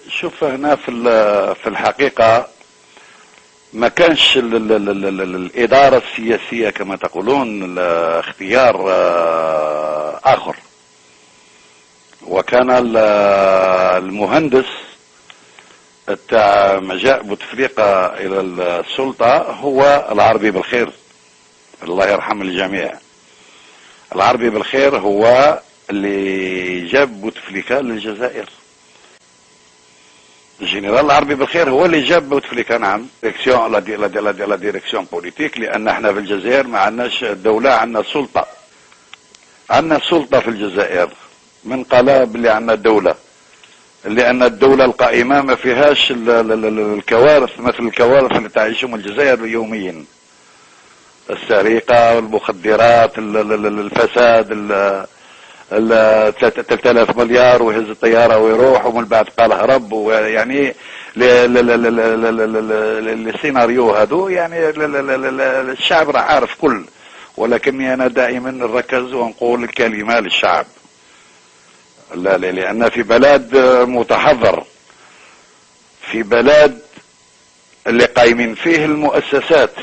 شوف هنا في الحقيقة ما كانش الإدارة السياسية كما تقولون اختيار آخر، وكان المهندس تاع مجاء بوتفليقة إلى السلطة هو العربي بالخير، الله يرحم الجميع. العربي بالخير هو اللي جاب بوتفليقة للجزائر. الجنرال العربي بالخير هو اللي جاب بوتفليقة، نعم، لا ديريكسيون بوليتيك، لأن احنا في الجزائر ما عندناش دولة، عندنا سلطة، عندنا سلطة في الجزائر. من قال باللي عندنا دولة؟ لأن الدولة القائمة ما فيهاش الكوارث مثل الكوارث اللي تعيشهم الجزائر يوميا، السرقة والمخدرات، الفساد، 3000 مليار ويهز الطيارة ويروح ومن بعد قال هرب، ويعني السيناريو هذو يعني الشعب راه عارف كل، ولكني أنا دائما نركز ونقول الكلمة للشعب. لا لأن في بلد متحضر، في بلد اللي قايمين فيه المؤسسات،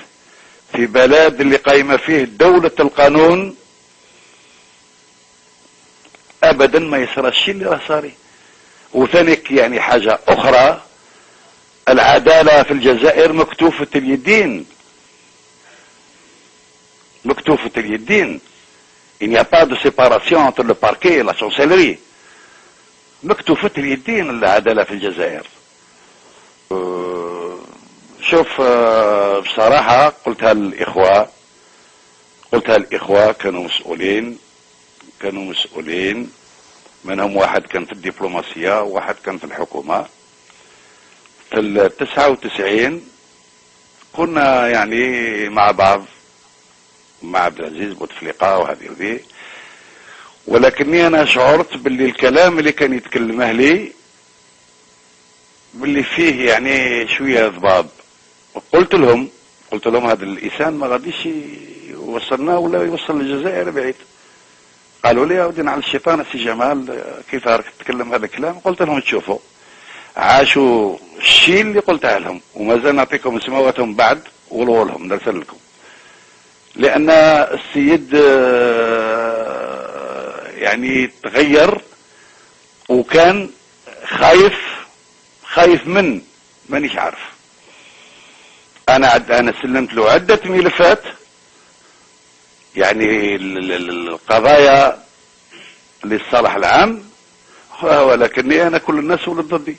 في بلد اللي قايمة فيه دولة القانون، ابدا ما يصير الشيء اللي راه صاري. وثانيك يعني حاجة اخرى، العدالة في الجزائر مكتوفة اليدين، مكتوفة اليدين. il n'y a pas de séparation entre le parquet et la chancellerie. مكتوفة اليدين العدالة في الجزائر. شوف بصراحة قلتها للإخوة كانوا مسؤولين، منهم واحد كان في الدبلوماسية وواحد كان في الحكومة. في 99 كنا يعني مع بعض مع عبد العزيز بوتفليقة وهذه، ولكني أنا شعرت باللي الكلام اللي كان يتكلمه لي باللي فيه يعني شوية ضباب. قلت لهم هذا الإنسان ما غاديش يوصلنا ولا يوصل للجزائر بعيد. قالوا لي ودينا على الشيطان السي جمال كيف راك تتكلم هذا الكلام؟ قلت لهم تشوفوا عاشوا الشيء اللي قلته لهم، ومازال نعطيكم سماواتهم بعد ولولهم نرسل لكم. لأن السيد يعني تغير وكان خايف مانيش عارف. انا سلمت له عدة ملفات، يعني القضايا للصالح العام، ولكني انا كل الناس ولد ضدي.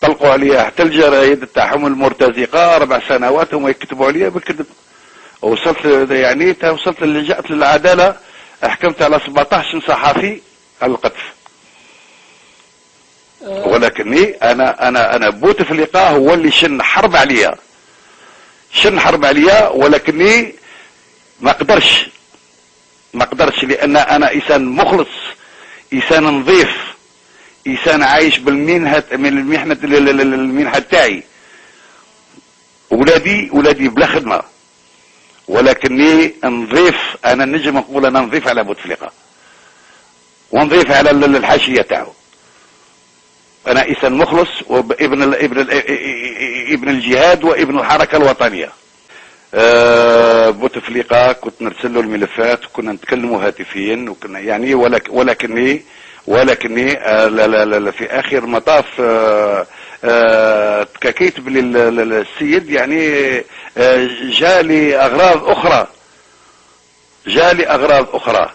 طلقوا عليا حتى الجرايد تاعهم المرتزقة 4 سنوات هم يكتبوا عليا بالكذب. وصلت لجأت للعدالة، احكمت على 17 صحفي على القذف. ولكني انا بوتفليقة هو اللي شن حرب عليا، ولكني ما قدرش لان انا انسان مخلص، انسان نظيف، انسان عايش المنحة تاعي. ولادي بلا خدمة، ولكني نظيف. انا نجم نقول انا نظيف على بوتفليقة ونظيف على الحاشية تاعو. انا انسان مخلص وابن ابن الجهاد وابن الحركة الوطنية. بوتفليقة كنت نرسل له الملفات وكنا نتكلموا هاتفيا وكنا يعني ولكني لا في اخر مطاف تكاكيت بالسيد يعني جالي اغراض اخرى.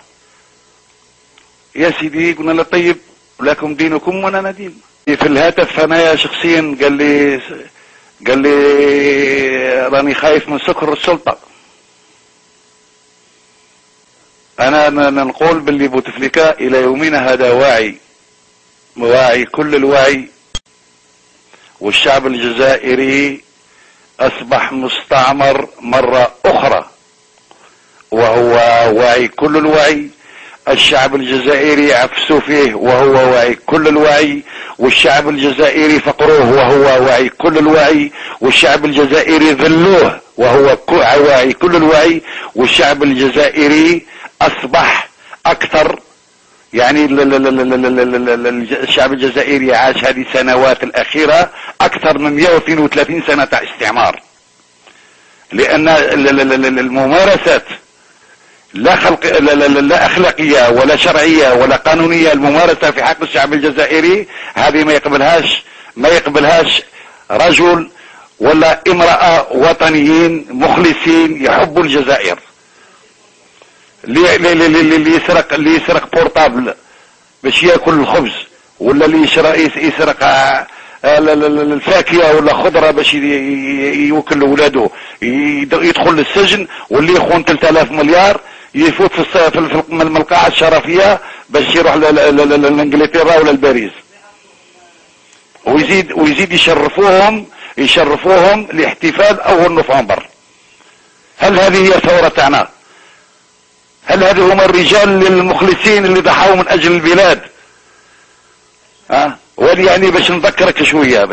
يا سيدي قلنا له طيب لكم دينكم وانا دين. في الهاتف انا شخصيا قال لي راني خايف من سكر السلطة. انا نقول باللي بوتفليقة الى يومنا هذا واعي كل الوعي، والشعب الجزائري اصبح مستعمر مرة اخرى، وهو واعي كل الوعي. الشعب الجزائري عفسوا فيه وهو واعي كل الوعي، والشعب الجزائري فقروه وهو واعي كل الوعي، والشعب الجزائري ذلوه وهو واعي كل الوعي، والشعب الجزائري اصبح اكثر يعني الشعب الجزائري عاش هذه السنوات الأخيرة أكثر من 132 سنة تاع استعمار، لأن الممارسات لا أخلاقية ولا شرعية ولا قانونية، الممارسة في حق الشعب الجزائري هذه ما يقبلهاش رجل ولا امرأة وطنيين مخلصين يحبوا الجزائر. اللي يسرق بورتابل باش ياكل الخبز، ولا اللي يسرق الفاكهه ولا خضره باش يوكل لاولاده يدخل للسجن، واللي يخون 3000 مليار يفوت في الملقاعه الشرفيه باش يروح لانجلترا ولا لباريس، ويزيد يشرفوهم لاحتفال اول نوفمبر. هل هذه هي الثوره تاعنا؟ هل هذه هم الرجال المخلصين اللي ضحوا من اجل البلاد؟ ولي يعني باش نذكرك شويه،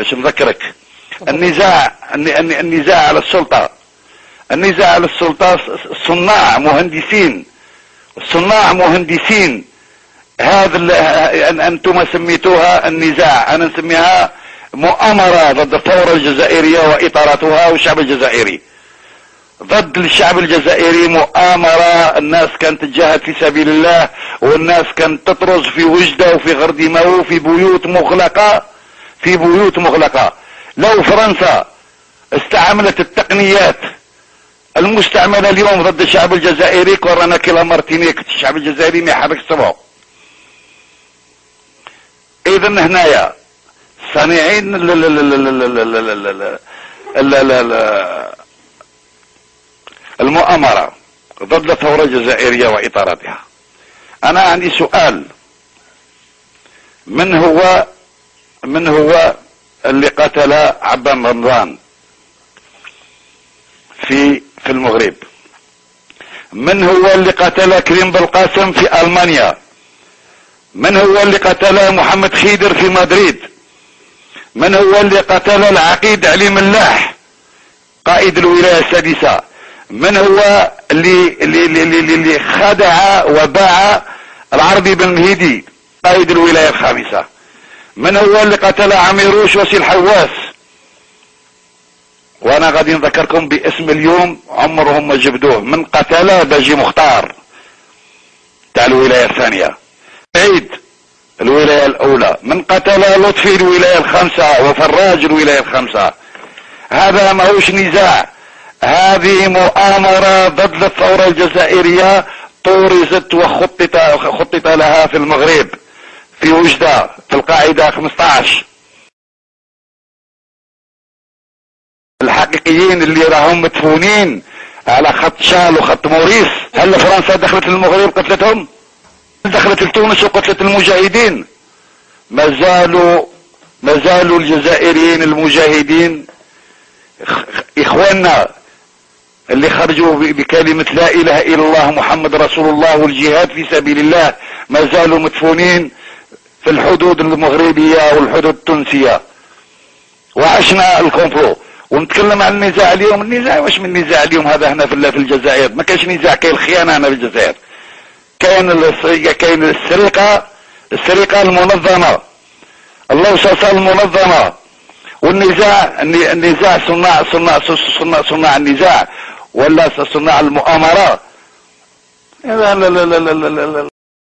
النزاع على السلطه، صناع مهندسين هذا انتم سميتوها النزاع، انا نسميها مؤامره ضد الثوره الجزائريه واطاراتها والشعب الجزائري. ضد الشعب الجزائري مؤامرة، الناس كانت تجاهد في سبيل الله، والناس كانت تطرز في وجدة وفي غرديماو في بيوت مغلقة. لو فرنسا استعملت التقنيات المستعملة اليوم ضد الشعب الجزائري كورانا كلا مارتينيك، الشعب الجزائري ما يحرك صبعه. اذا هنايا صانعين المؤامرة ضد الثورة الجزائرية وإطاراتها. أنا عندي سؤال، من هو اللي قتل عبان رمضان في المغرب؟ من هو اللي قتل كريم بالقاسم في ألمانيا؟ من هو اللي قتل محمد خيدر في مدريد؟ من هو اللي قتل العقيد علي ملاح قائد الولاية السادسة؟ من هو اللي خدع وباع العربي بن مهيدي قائد الولاية الخامسة؟ من هو اللي قتل عميروش وسيل حواس؟ وانا غادي نذكركم باسم اليوم عمرهم ما جبدوه، من قتل باجي مختار تاع الولاية الثانية، عيد الولاية الاولى، من قتل لطفي الولاية الخامسة وفراج الولاية الخامسة. هذا ماهوش نزاع، هذه مؤامرة ضد الثورة الجزائرية طورزت وخطط لها في المغرب في وجدة في القاعدة 15. الحقيقيين اللي راهم مدفونين على خط شال وخط موريس، هل فرنسا دخلت المغرب قتلتهم؟ دخلت لتونس وقتلت المجاهدين؟ ما زالوا الجزائريين المجاهدين اخواننا اللي خرجوا بكلمة لا اله الا الله محمد رسول الله والجهاد في سبيل الله ما زالوا مدفونين في الحدود المغربية والحدود التونسية. وعشنا الكونفلو ونتكلم عن النزاع اليوم. النزاع واش من نزاع اليوم هذا هنا في الجزائر؟ ما كاينش نزاع، كاين الخيانة هنا في الجزائر، كاين السرقة المنظمة، اللوصصة المنظمة، والنزاع صناع النزاع ولا صناع المؤامرة. لا لا لا لا لا لا لا